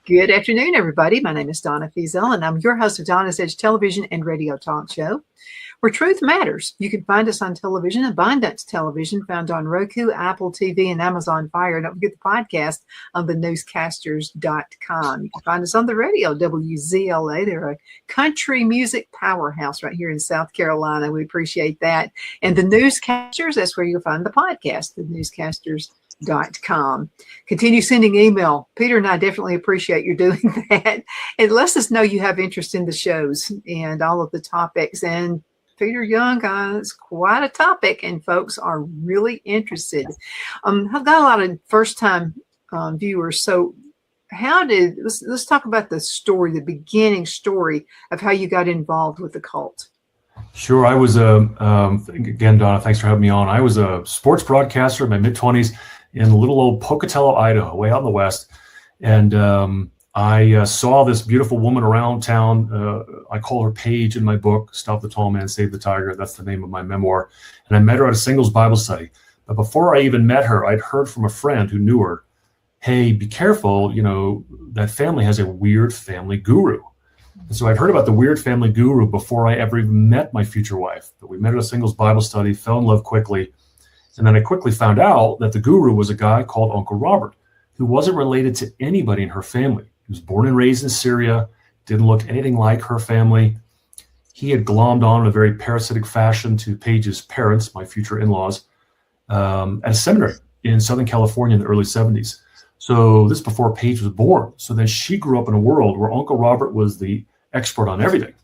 Good afternoon, everybody. My name is Donna, and I'm your host of Donna's Edge television and radio talk show, where truth matters. You can find us on television, Abundance Television, found on Roku, Apple TV, and Amazon Fire. Don't forget the podcast on thenewscasters.com. You can find us on the radio, WZLA. They're a country music powerhouse right here in South Carolina. We appreciate that. And the Newscasters, that's where you'll find the podcast, thenewscasters.com. Continue sending email. Peter and I definitely appreciate you doing that. It lets us know you have interest in the shows and all of the topics. And Peter Young is quite a topic, and folks are really interested. I've got a lot of first-time viewers. So let's talk about the story, the beginning story of how you got involved with the cult. Sure. I was again, Donna, thanks for having me on. I was a sports broadcaster in my mid-20s in little old Pocatello, Idaho, way out in the west. And I saw this beautiful woman around town. I call her Paige in my book, Stop the Tall Man, Save the Tiger. That's the name of my memoir. And I met her at a singles Bible study. But before I even met her, I'd heard from a friend who knew her, hey, be careful, that family has a weird family guru. And so I'd heard about the weird family guru before I ever even met my future wife. But we met at a singles Bible study, fell in love quickly. And then I quickly found out that the guru was a guy called Uncle Robert, who wasn't related to anybody in her family. He was born and raised in Syria, didn't look anything like her family. He had glommed on in a very parasitic fashion to Paige's parents, my future in-laws, at a seminary in Southern California in the early 70s. So this before Paige was born. So then she grew up in a world where Uncle Robert was the expert on everything.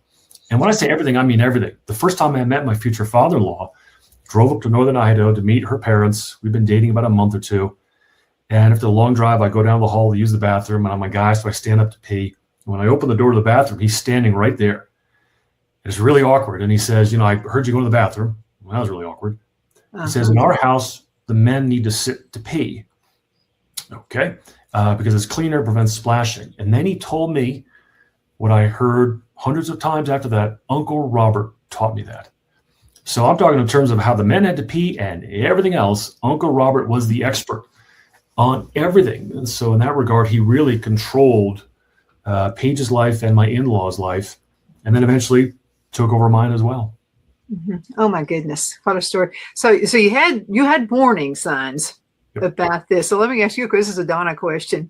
And when I say everything, I mean everything. The first time I met my future father-in-law, drove up to Northern Idaho to meet her parents. We've been dating about a month or two. And after the long drive, I go down the hall to use the bathroom, and I'm a guy, so I stand up to pee. When I open the door to the bathroom, he's standing right there. It's really awkward. And he says, I heard you go to the bathroom. Well, that was really awkward. He says, in our house, the men need to sit to pee. Okay. Because it's cleaner, prevents splashing. And then he told me what I heard hundreds of times after that. Uncle Robert taught me that. So I'm talking in terms of how the men had to pee and everything else. Uncle Robert was the expert on everything. And so in that regard, he really controlled Paige's life and my in-laws' life, and then eventually took over mine as well. Mm-hmm. Oh my goodness, what a story! So you had warning signs about this. So let me ask you, because this is a Donna question: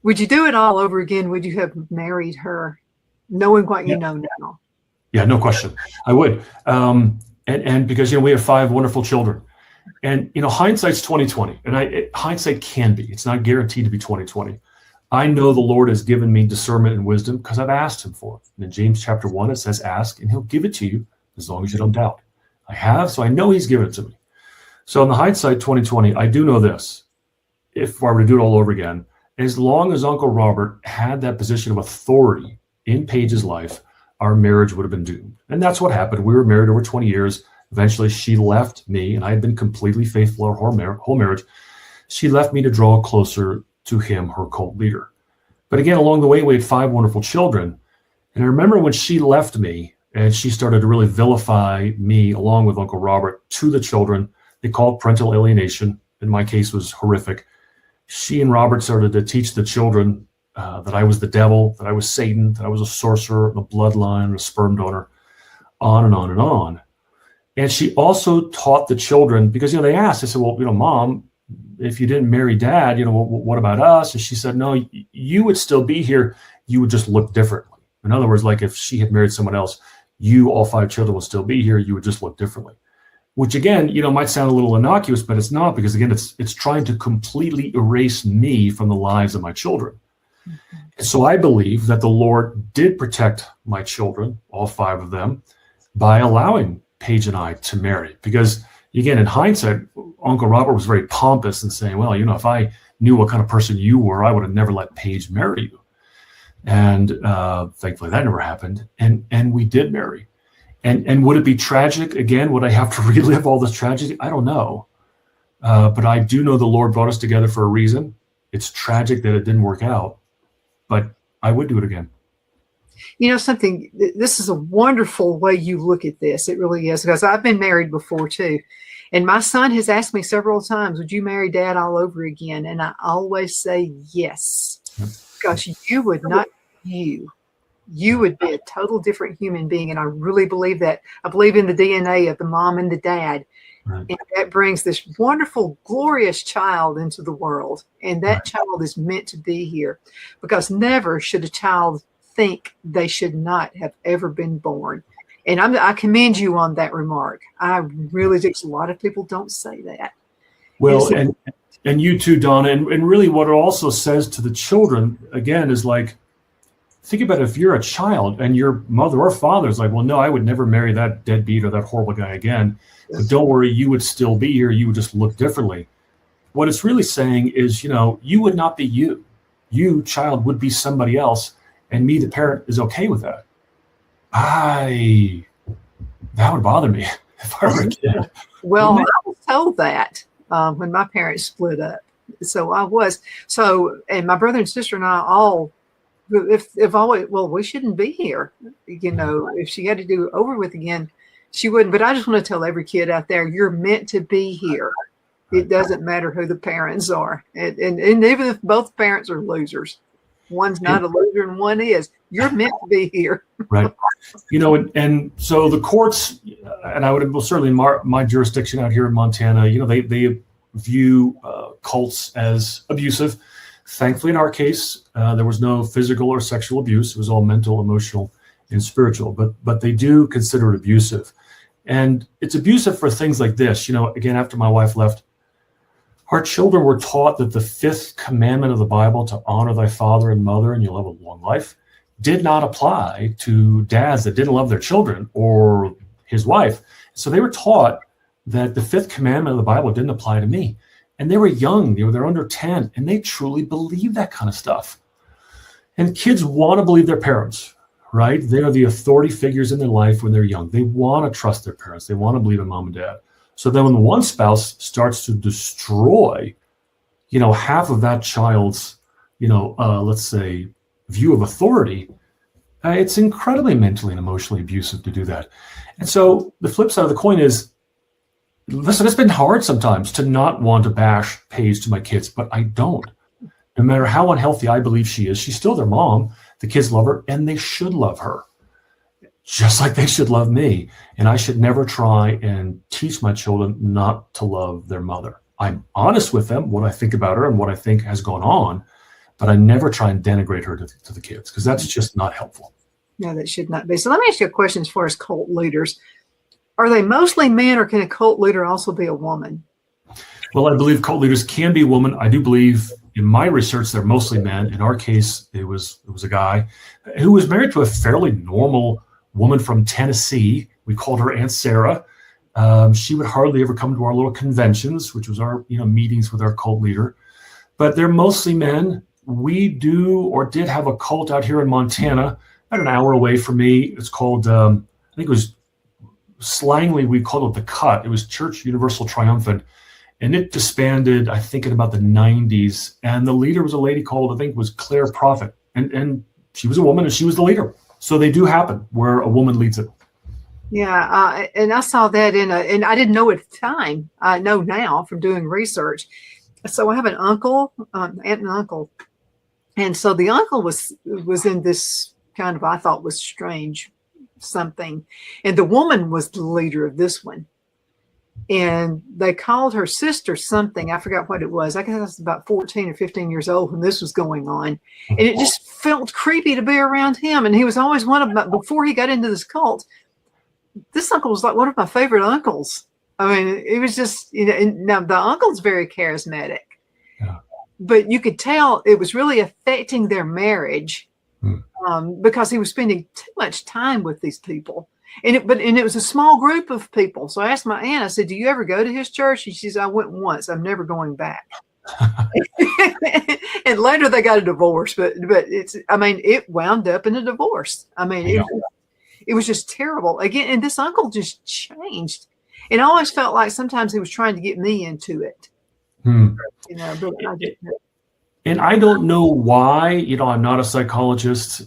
would you do it all over again? Would you have married her, knowing what you know now? Yeah, no question. I would. And because, we have 5 wonderful children, and, hindsight's 20/20, and hindsight can be, it's not guaranteed to be 20/20. I know the Lord has given me discernment and wisdom because I've asked him for it. And in James chapter 1, it says, ask and he'll give it to you as long as you don't doubt. I have, so I know he's given it to me. So in the hindsight 20/20, I do know this. If I were to do it all over again, as long as Uncle Robert had that position of authority in Paige's life, our marriage would have been doomed. And that's what happened. We were married over 20 years. Eventually, she left me, and I had been completely faithful our whole marriage. She left me to draw closer to him, her cult leader. But again, along the way, we had 5 wonderful children. And I remember when she left me, and she started to really vilify me along with Uncle Robert to the children. They called it parental alienation. In my case, it was horrific. She and Robert started to teach the children that I was the devil, that I was Satan, that I was a sorcerer, a bloodline, a sperm donor, on and on and on. And she also taught the children, because, they asked, they said, well, Mom, if you didn't marry Dad, what about us? And she said, no, you would still be here. You would just look differently. In other words, like if she had married someone else, you, all 5 children, would still be here. You would just look differently. Which again, might sound a little innocuous, but it's not, because again, it's trying to completely erase me from the lives of my children. Mm-hmm. And so I believe that the Lord did protect my children, all 5 of them, by allowing Paige and I to marry. Because again, in hindsight, Uncle Robert was very pompous and saying, well, if I knew what kind of person you were, I would have never let Paige marry you. And thankfully that never happened. And we did marry. And would it be tragic again? Would I have to relive all this tragedy? I don't know. But I do know the Lord brought us together for a reason. It's tragic that it didn't work out, but I would do it again. You know something, this is a wonderful way you look at this. It really is, because I've been married before too. And my son has asked me several times, would you marry Dad all over again? And I always say yes, because you would not, you would be a total different human being. And I really believe that. I believe in the DNA of the mom and the dad. Right. And that brings this wonderful, glorious child into the world. And that child is meant to be here, because never should a child think they should not have ever been born. And I commend you on that remark. I really do. A lot of people don't say that. Well, and you too, Donna. And really what it also says to the children, again, is like, think about it. If you're a child and your mother or father is like, well, no, I would never marry that deadbeat or that horrible guy again. But don't worry, you would still be here. You would just look differently. What it's really saying is, you would not be you. You, child, would be somebody else. And me, the parent, is okay with that. That would bother me if I were a kid. Well, I was told that when my parents split up. So I was. So, and my brother and sister and I all, if always, well, we shouldn't be here. If she had to do over with again, she wouldn't. But I just want to tell every kid out there, you're meant to be here. It doesn't matter who the parents are. And even if both parents are losers, one's not a loser and one is, you're meant to be here. Right. And so the courts, and I would certainly my jurisdiction out here in Montana, they view cults as abusive. Thankfully, in our case, there was no physical or sexual abuse. It was all mental, emotional, and spiritual. But they do consider it abusive. And it's abusive for things like this. Again, after my wife left, our children were taught that the 5th commandment of the Bible, to honor thy father and mother and you'll have a long life, did not apply to dads that didn't love their children or his wife. So they were taught that the 5th commandment of the Bible didn't apply to me. And they were young, they're under 10, and they truly believe that kind of stuff. And kids want to believe their parents, right? They are the authority figures in their life when they're young. They want to trust their parents. They want to believe in mom and dad. So then when one spouse starts to destroy, half of that child's, let's say, view of authority, it's incredibly mentally and emotionally abusive to do that. And so the flip side of the coin is, listen, it's been hard sometimes to not want to bash Paige to my kids, but I don't. No matter how unhealthy I believe she is, she's still their mom. The kids love her, and they should love her, just like they should love me. And I should never try and teach my children not to love their mother. I'm honest with them, what I think about her and what I think has gone on, but I never try and denigrate her to the kids, because that's just not helpful. No, that should not be. So let me ask you a question as far as cult leaders. Are they mostly men, or can a cult leader also be a woman? Well, I believe cult leaders can be women. I do believe in my research, they're mostly men. In our case, it was a guy who was married to a fairly normal woman from Tennessee. We called her Aunt Sarah. She would hardly ever come to our little conventions, which was our meetings with our cult leader. But they're mostly men. We do or did have a cult out here in Montana, about an hour away from me. It's called, I think it was slangly, we called it the Cut. It was Church Universal Triumphant. And it disbanded, I think, in about the 90s. And the leader was a lady called, I think it was Claire Prophet. And she was a woman, and she was the leader. So they do happen where a woman leads it. Yeah, and I saw that and I didn't know at the time. I know now from doing research. So I have an uncle, aunt and uncle. And so the uncle was in this kind of, I thought was strange something. And the woman was the leader of this one. And they called her sister something. I forgot what it was. I guess I was about 14 or 15 years old when this was going on. And it just felt creepy to be around him. And he was always one of my, before he got into this cult, this uncle was like one of my favorite uncles. I mean, it was just, and now the uncle's very charismatic. Yeah. But you could tell it was really affecting their marriage because he was spending too much time with these people. And it was a small group of people. So I asked my aunt, I said, do you ever go to his church? And she said, I went once. I'm never going back. And later they got a divorce, but it wound up in a divorce. It was just terrible. Again, and this uncle just changed. And I always felt like sometimes he was trying to get me into it. But I didn't. And I don't know why, I'm not a psychologist,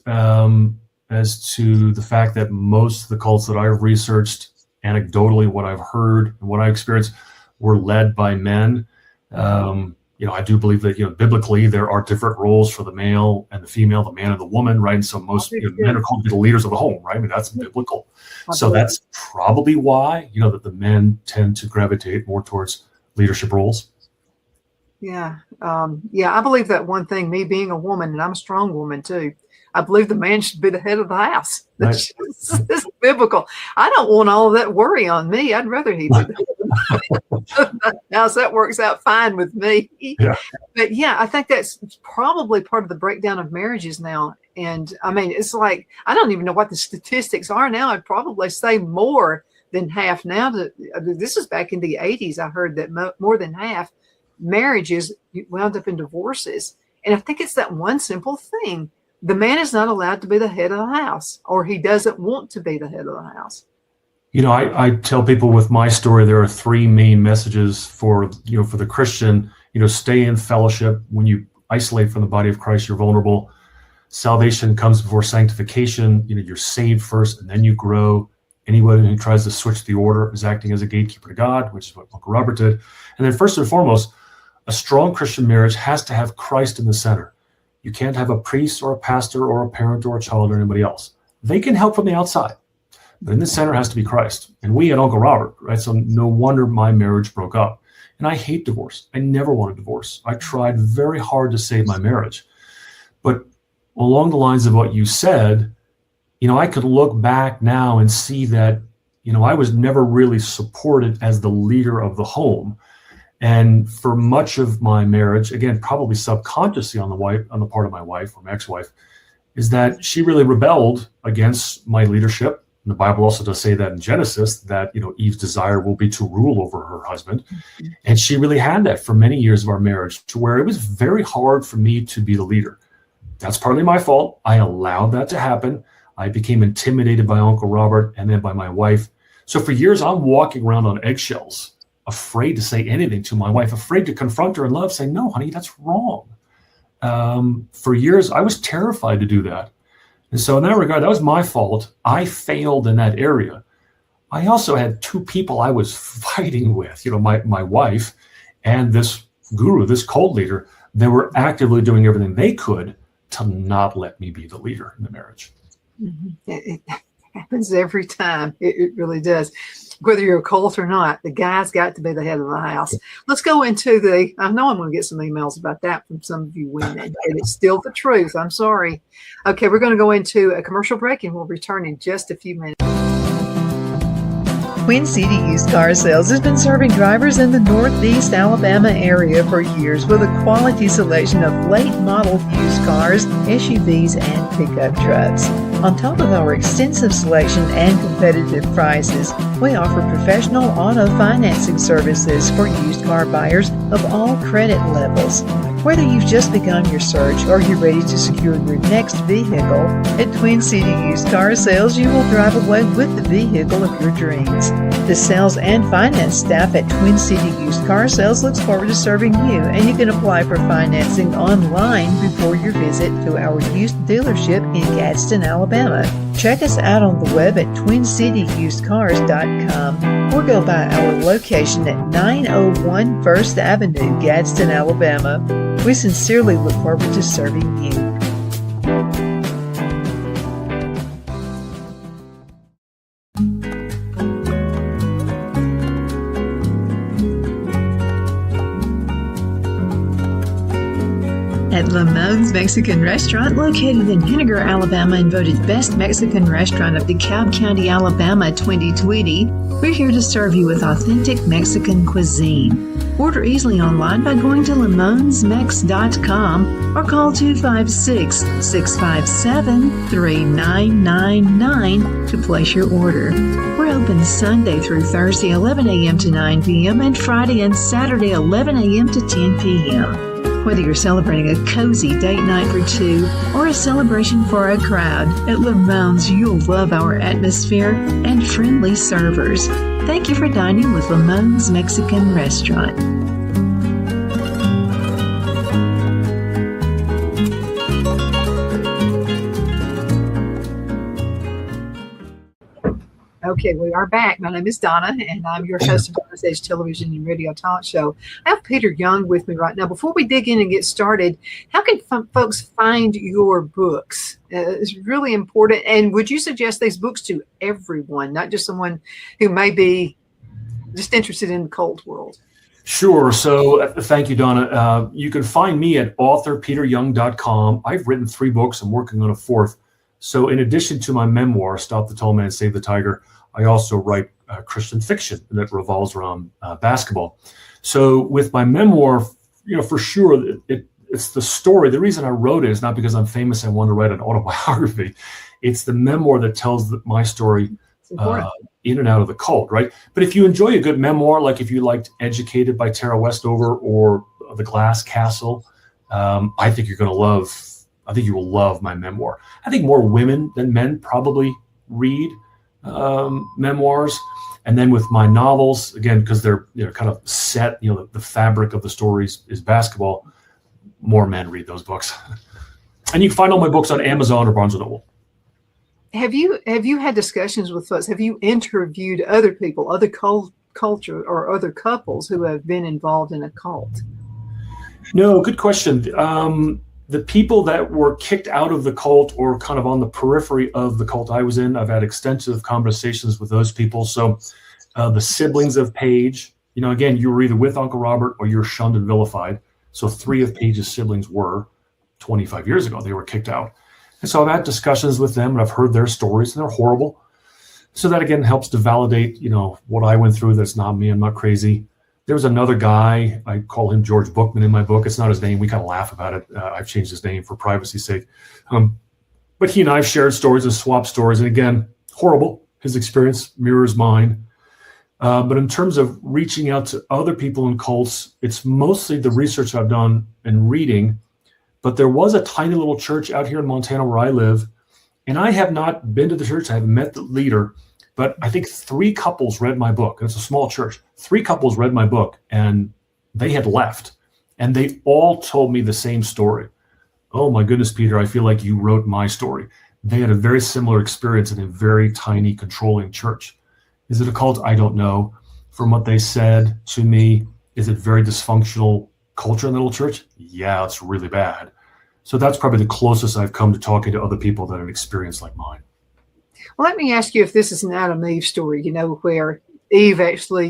as to the fact that most of the cults that I've researched, anecdotally, what I've heard and what I experienced, were led by men. I do believe that, biblically, there are different roles for the male and the female, the man and the woman, right? And so most men are called to be the leaders of the home, right? That's biblical. So that's probably why, that the men tend to gravitate more towards leadership roles. Yeah. I believe that one thing, me being a woman, and I'm a strong woman too, I believe the man should be the head of the house. That's biblical. I don't want all of that worry on me. I'd rather he be the head of the house. That works out fine with me. Yeah. But I think that's probably part of the breakdown of marriages now. And it's like, I don't even know what the statistics are now. I'd probably say more than half now. This is back in the 80s. I heard that more than half marriages wound up in divorces. And I think it's that one simple thing. The man is not allowed to be the head of the house, or he doesn't want to be the head of the house. I tell people with my story, there are three main messages for the Christian. Stay in fellowship. When you isolate from the body of Christ, you're vulnerable. Salvation comes before sanctification. You're saved first and then you grow. Anyone who tries to switch the order is acting as a gatekeeper to God, which is what Uncle Robert did. And then first and foremost, a strong Christian marriage has to have Christ in the center. You can't have a priest or a pastor or a parent or a child or anybody else. They can help from the outside, but in the center has to be Christ. And we had Uncle Robert, right? So no wonder my marriage broke up. And I hate divorce. I never wanted divorce. I tried very hard to save my marriage. But along the lines of what you said, I could look back now and see that, I was never really supported as the leader of the home. And for much of my marriage, again, probably subconsciously on the part of my wife or my ex-wife, is that she really rebelled against my leadership. And the Bible also does say that in Genesis, that, Eve's desire will be to rule over her husband. Mm-hmm. And she really had that for many years of our marriage, to where it was very hard for me to be the leader. That's partly my fault. I allowed that to happen. I became intimidated by Uncle Robert and then by my wife. So for years, I'm walking around on eggshells, afraid to say anything to my wife, afraid to confront her in love, saying, no, honey, that's wrong. For years, I was terrified to do that. And so in that regard, that was my fault. I failed in that area. I also had two people I was fighting with, my wife and this guru, this cult leader. They were actively doing everything they could to not let me be the leader in the marriage. Mm-hmm. It happens every time. It really does. Whether you're a cult or not, the guy's got to be the head of the house. Let's go into I know I'm going to get some emails about that from some of you women, and it's still the truth. I'm sorry. Okay, we're going to go into a commercial break, and we'll return in just a few minutes. Twin City Used Car Sales has been serving drivers in the Northeast Alabama area for years with a quality selection of late model used cars, SUVs, and pickup trucks. On top of our extensive selection and competitive prices, we offer professional auto financing services for used car buyers of all credit levels. Whether you've just begun your search or you're ready to secure your next vehicle, at Twin City Used Car Sales, you will drive away with the vehicle of your dreams. The sales and finance staff at Twin City Used Car Sales looks forward to serving you, and you can apply for financing online before your visit to our used dealership in Gadsden, Alabama. Check us out on the web at twincityusedcars.com or go by our location at 901 First Avenue, Gadsden, Alabama. We sincerely look forward to serving you. At Lamone's Mexican restaurant located in Henniger, Alabama, and voted Best Mexican Restaurant of DeKalb County, Alabama 2020. We're here to serve you with authentic Mexican cuisine. Order easily online by going to limonsmex.com or call 256-657-3999 to place your order. We're open Sunday through Thursday, 11 a.m. to 9 p.m. and Friday and Saturday, 11 a.m. to 10 p.m. Whether you're celebrating a cozy date night for two or a celebration for a crowd, at Limon's you'll love our atmosphere and friendly servers. Thank you for dining with Limon's Mexican Restaurant. Okay, we are back. My name is Donna, and I'm your host of Donna's Edge Television and Radio Talk Show. I have Peter Young with me right now. Before we dig in and get started, how can folks find your books? It's really important. And would you suggest these books to everyone, not just someone who may be just interested in the cult world? Sure. So thank you, Donna. You can find me at authorpeteryoung.com. I've written 3 books. I'm working on a 4th. So in addition to my memoir, Stop the Tall Man, Save the Tiger, I also write Christian fiction that revolves around basketball. So with my memoir, for sure, it's the story. The reason I wrote it is not because I'm famous and want to write an autobiography. It's the memoir that tells my story in and out of the cult, right? But if you enjoy a good memoir, like if you liked Educated by Tara Westover or The Glass Castle, I think you're going to love. I think you will love my memoir. I think more women than men probably read memoirs. And then with my novels, again, because they're kind of set, the fabric of the stories is basketball, more men read those books. And you can find all my books on Amazon or Barnes & Noble. Have you had discussions with folks? Have you interviewed other people, other culture or other couples who have been involved in a cult? No, good question. The people that were kicked out of the cult or kind of on the periphery of the cult I was in, I've had extensive conversations with those people. So the siblings of Paige, again, you were either with Uncle Robert or you're shunned and vilified. So 3 of Paige's siblings were 25 years ago. They were kicked out. And so I've had discussions with them and I've heard their stories and they're horrible. So that, again, helps to validate, what I went through. That's not me. I'm not crazy. There was another guy, I call him George Bookman in my book. It's not his name. We kind of laugh about it. I've changed his name for privacy's sake. But he and I have shared stories and swapped stories. And again, horrible. His experience mirrors mine. But in terms of reaching out to other people in cults, it's mostly the research I've done and reading. But there was a tiny little church out here in Montana where I live. And I have not been to the church. I haven't met the leader. But I think 3 couples read my book. It's a small church. 3 couples read my book and they had left. And they all told me the same story. Oh my goodness, Peter, I feel like you wrote my story. They had a very similar experience in a very tiny, controlling church. Is it a cult? I don't know. From what they said to me, is it very dysfunctional culture in the little church? Yeah, it's really bad. So that's probably the closest I've come to talking to other people that have an experience like mine. Well, let me ask you if this is an Adam and Eve story, where Eve actually,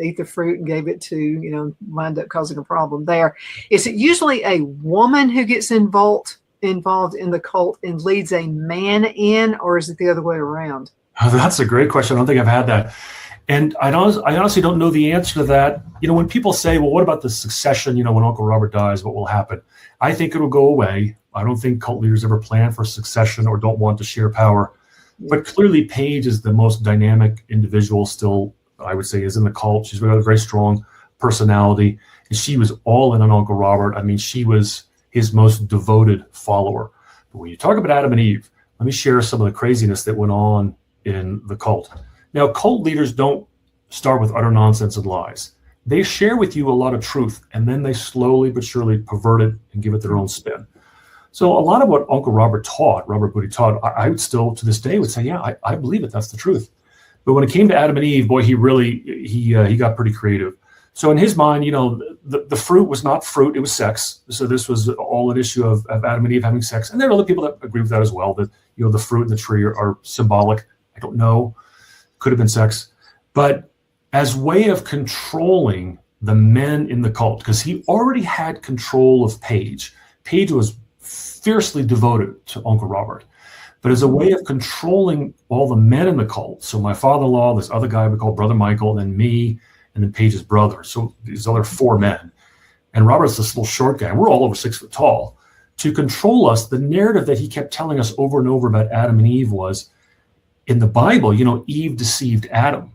ate the fruit and gave it to, wind up causing a problem there. Is it usually a woman who gets involved in the cult and leads a man in, or is it the other way around? Oh, that's a great question. I don't think I've had that. And I honestly don't know the answer to that. When people say, well, what about the succession? When Uncle Robert dies, what will happen? I think it'll go away. I don't think cult leaders ever plan for succession or don't want to share power. But clearly, Paige is the most dynamic individual still, I would say, is in the cult. She's got a very strong personality. And she was all in on Uncle Robert. I mean, she was his most devoted follower. But when you talk about Adam and Eve, let me share some of the craziness that went on in the cult. Now, cult leaders don't start with utter nonsense and lies. They share with you a lot of truth, and then they slowly but surely pervert it and give it their own spin. So a lot of what Uncle Robert Booty taught, I would still to this day would say, yeah, I believe it. That's the truth. But when it came to Adam and Eve, boy, he got pretty creative. So in his mind, the fruit was not fruit, it was sex. So this was all an issue of Adam and Eve having sex. And there are other people that agree with that as well, that, the fruit and the tree are symbolic. I don't know. Could have been sex. But as way of controlling the men in the cult, because he already had control of Paige. Paige was fiercely devoted to Uncle Robert, but as a way of controlling all the men in the cult. So my father-in-law, this other guy we call Brother Michael, and then me, and then Paige's brother. So these other 4 men. And Robert's this little short guy. We're all over 6 foot tall. To control us, the narrative that he kept telling us over and over about Adam and Eve was, in the Bible, Eve deceived Adam.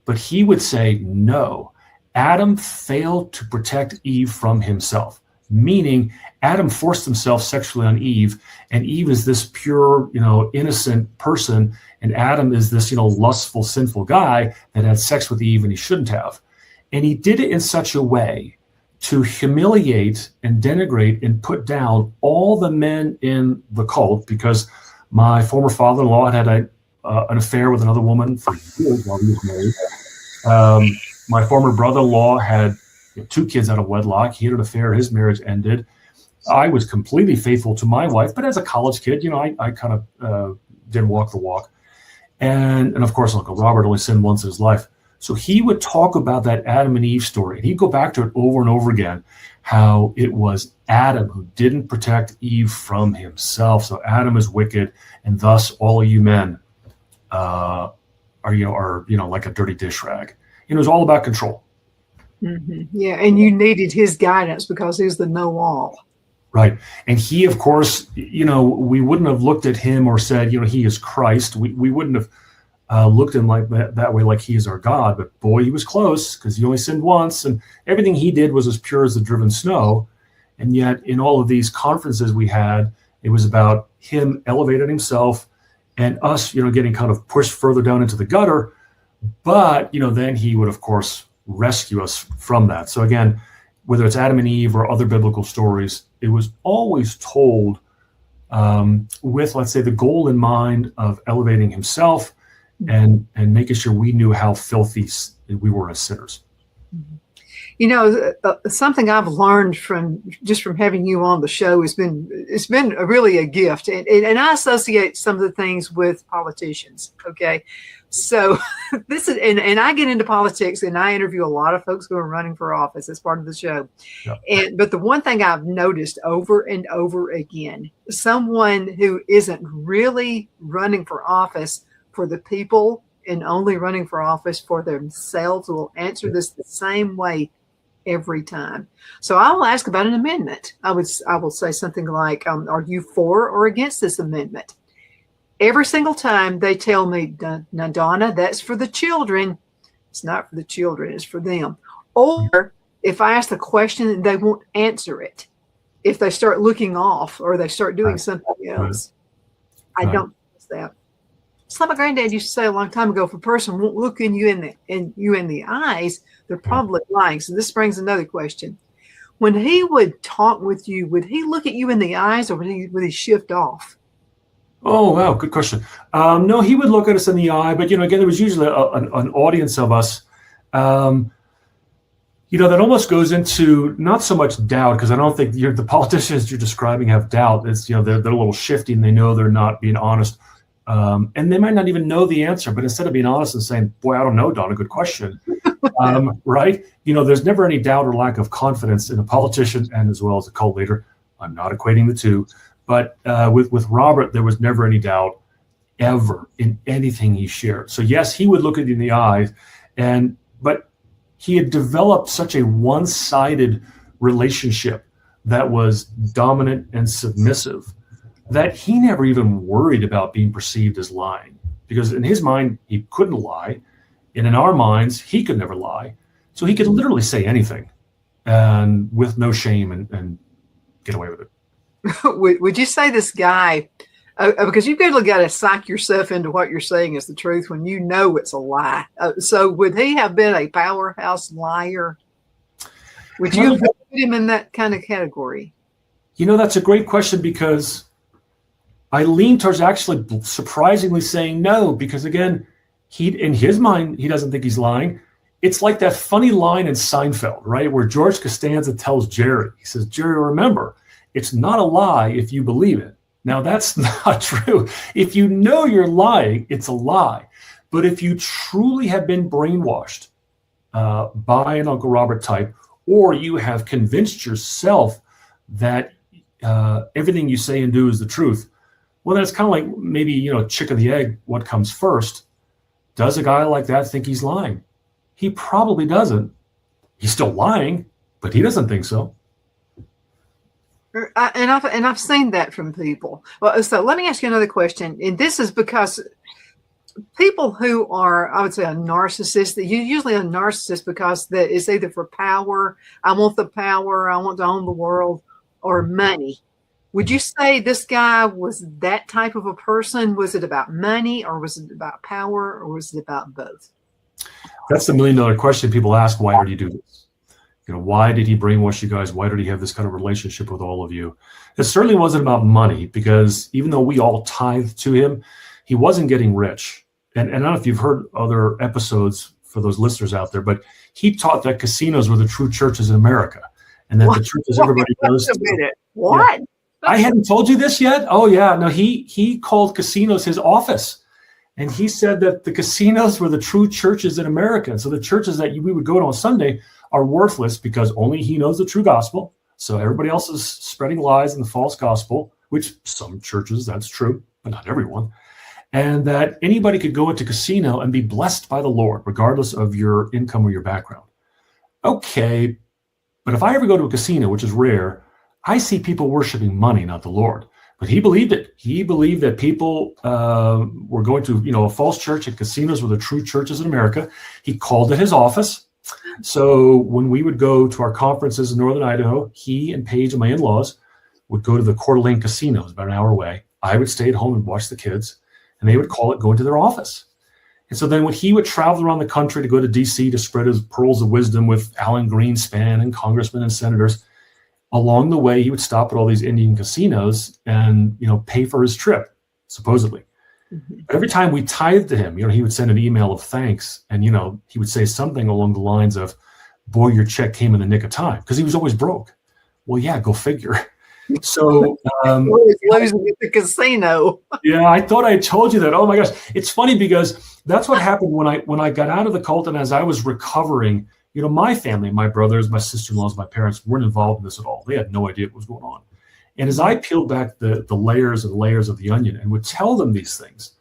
But he would say, no, Adam failed to protect Eve from himself. Meaning Adam forced himself sexually on Eve, and Eve is this pure, innocent person, and Adam is this, lustful, sinful guy that had sex with Eve and he shouldn't have. And he did it in such a way to humiliate and denigrate and put down all the men in the cult, because my former father-in-law had an affair with another woman for years while he was married. My former brother-in-law had 2 kids out of wedlock. He had an affair. His marriage ended. I was completely faithful to my wife, but as a college kid, I kind of didn't walk the walk. And of course, Uncle Robert only sinned once in his life. So he would talk about that Adam and Eve story, and he'd go back to it over and over again, how it was Adam who didn't protect Eve from himself. So Adam is wicked, and thus all of you men are like a dirty dish rag. It was all about control. Mm-hmm. Yeah, and you needed his guidance because he's the know-all. Right. And he, of course, we wouldn't have looked at him or said, he is Christ. We wouldn't have looked at him like that way, like he is our God. But boy, he was close, because he only sinned once, and everything he did was as pure as the driven snow. And yet in all of these conferences we had, it was about him elevating himself and us, getting kind of pushed further down into the gutter. But, then he would, of course, rescue us from that. So again, whether it's Adam and Eve or other biblical stories, it was always told with, let's say, the goal in mind of elevating himself and making sure we knew how filthy we were as sinners. Something I've learned from having you on the show it's been really a gift, and I associate some of the things with politicians. Okay, so this is, and I get into politics, and I interview a lot of folks who are running for office as part of the show. Yeah. But the one thing I've noticed over and over again, someone who isn't really running for office for the people and only running for office for themselves will answer this the same way every time. So I will ask about an amendment. I will say something like, are you for or against this amendment? Every single time they tell me, now, Donna, that's for the children. It's not for the children, it's for them. Or if I ask the question, they won't answer it. If they start looking off or they start doing something else, I don't trust that. It's like my granddad used to say a long time ago, if a person won't look you in the eyes, they're probably lying. So this brings another question. When he would talk with you, would he look at you in the eyes, or would he shift off? Oh, wow. Good question. No, he would look at us in the eye, but, again, there was usually an audience of us, that almost goes into not so much doubt, because I don't think the politicians you're describing have doubt. It's, they're a little shifty, and they know they're not being honest. And they might not even know the answer, but instead of being honest and saying, boy, I don't know, Donna, good question. Right? There's never any doubt or lack of confidence in a politician and as well as a cult leader. I'm not equating the two, but with Robert, there was never any doubt ever in anything he shared. So yes, he would look at you in the eyes, but he had developed such a one-sided relationship that was dominant and submissive that he never even worried about being perceived as lying, because in his mind, he couldn't lie. And in our minds, he could never lie. So he could literally say anything and with no shame and get away with it. Would you say this guy, because you've really got to psych yourself into what you're saying is the truth when you know it's a lie. So would he have been a powerhouse liar? Would you have put him in that kind of category? That's a great question, because I lean towards actually surprisingly saying no, because again, in his mind, he doesn't think he's lying. It's like that funny line in Seinfeld, right? Where George Costanza tells Jerry, he says, Jerry, remember, it's not a lie if you believe it. Now, that's not true. If you know you're lying, it's a lie. But if you truly have been brainwashed by an Uncle Robert type, or you have convinced yourself that everything you say and do is the truth. Well, then it's kind of like maybe, chicken the egg, what comes first? Does a guy like that think he's lying? He probably doesn't. He's still lying, but he doesn't think so. And I've seen that from people. Well, so let me ask you another question. And this is because people who are, I would say, a narcissist, usually a narcissist because it's either for power, I want the power, I want to own the world, or money. Would you say this guy was that type of a person? Was it about money, or was it about power, or was it about both? That's the $1 million question people ask. Why did he do this? Why did he brainwash you guys? Why did he have this kind of relationship with all of you? It certainly wasn't about money, because even though we all tithed to him, he wasn't getting rich. And I don't know if you've heard other episodes for those listeners out there, but he taught that casinos were the true churches in America, and that the churches everybody knows. Wait a minute. What? Yeah. I hadn't told you this yet? Oh, yeah. No, he called casinos his office. And he said that the casinos were the true churches in America. And so the churches that we would go to on Sunday are worthless because only he knows the true gospel. So everybody else is spreading lies and the false gospel, which some churches, that's true, but not everyone. And that anybody could go into a casino and be blessed by the Lord, regardless of your income or your background. Okay, but if I ever go to a casino, which is rare, I see people worshiping money, not the Lord. But he believed it. He believed that people were going to, a false church, and casinos were the true churches in America. He called it his office. So when we would go to our conferences in Northern Idaho, he and Paige and my in-laws would go to the Coeur d'Alene casinos about an hour away. I would stay at home and watch the kids, and they would call it going to their office. And so then when he would travel around the country to go to D.C. to spread his pearls of wisdom with Alan Greenspan and congressmen and senators, along the way, he would stop at all these Indian casinos and, pay for his trip, supposedly. Mm-hmm. But every time we tithed to him, he would send an email of thanks. And, he would say something along the lines of, boy, your check came in the nick of time, because he was always broke. Well, yeah, go figure. So losing at the casino. Yeah, I thought I told you that. Oh my gosh. It's funny because that's what happened when I got out of the cult, and as I was recovering. My family, my brothers, my sister-in-laws, my parents weren't involved in this at all. They had no idea what was going on. And as I peeled back the layers and layers of the onion and would tell them these things,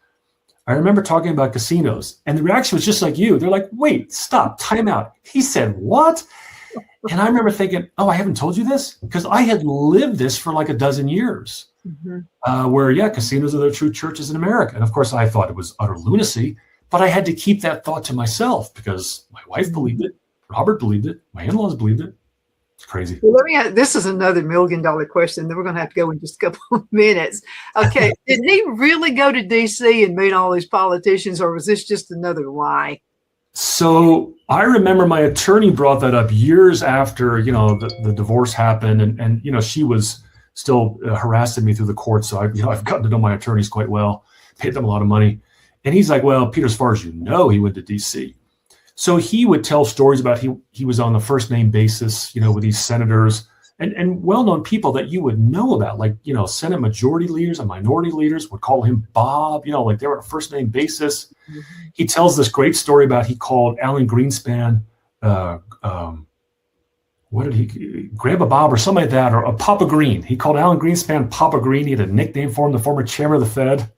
I remember talking about casinos, and the reaction was just like you. They're like, wait, stop, time out. He said, what? And I remember thinking, oh, I haven't told you this? Because I had lived this for like a dozen years, where, casinos are the true churches in America. And of course, I thought it was utter lunacy, but I had to keep that thought to myself because my wife believed it. Robert believed it. My in-laws believed it. It's crazy. Well, this is another $1 million question that we're going to have to go in just a couple of minutes. Okay. Did he really go to D.C. and meet all these politicians, or was this just another lie? So I remember my attorney brought that up years after, the divorce happened. And she was still harassing me through the court. So I've gotten to know my attorneys quite well, paid them a lot of money. And he's like, well, Peter, as far as he went to D.C. So he would tell stories about he was on the first name basis, with these senators and well-known people that you would know about, like, Senate majority leaders and minority leaders would call him Bob, like they were on a first name basis. Mm-hmm. He tells this great story about he called Alan Greenspan, what did he, Grandpa Bob or something like that, or a Papa Green. He called Alan Greenspan Papa Green. He had a nickname for him, the former chairman of the Fed.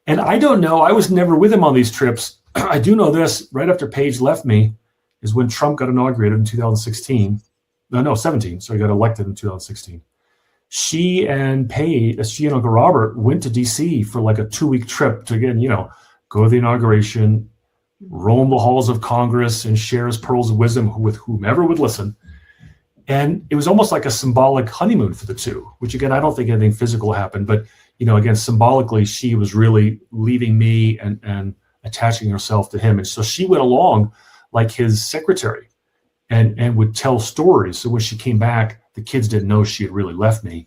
And I don't know, I was never with him on these trips. I do know this, right after Paige left me is when Trump got inaugurated in 2016. No, 17. So he got elected in 2016. She and Uncle Robert went to D.C. for like a 2-week trip to, again, go to the inauguration, roam the halls of Congress and share his pearls of wisdom with whomever would listen. And it was almost like a symbolic honeymoon for the two, which again, I don't think anything physical happened, but, again, symbolically, she was really leaving me and attaching herself to him. And so she went along like his secretary and would tell stories. So when she came back, the kids didn't know she had really left me.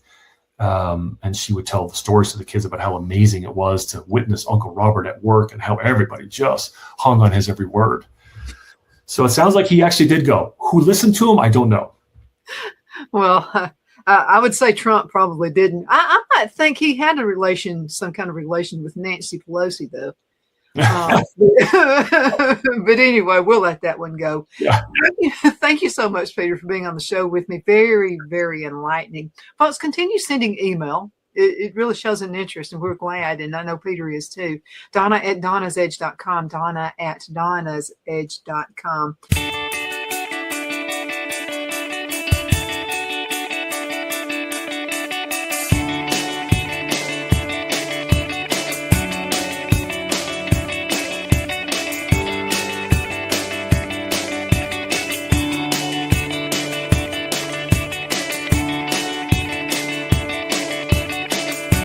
And she would tell the stories to the kids about how amazing it was to witness Uncle Robert at work and how everybody just hung on his every word. So it sounds like he actually did go. Who listened to him? I don't know. Well, I would say Trump probably didn't. I might think he had some kind of relation with Nancy Pelosi, though. But anyway, we'll let that one go. Yeah. Thank you so much, Peter, for being on the show with me. Very, very enlightening. Folks, continue sending email. It really shows an interest, and we're glad, and I know Peter is too. Donna at donnasedge.com, Donna at donnasedge.com.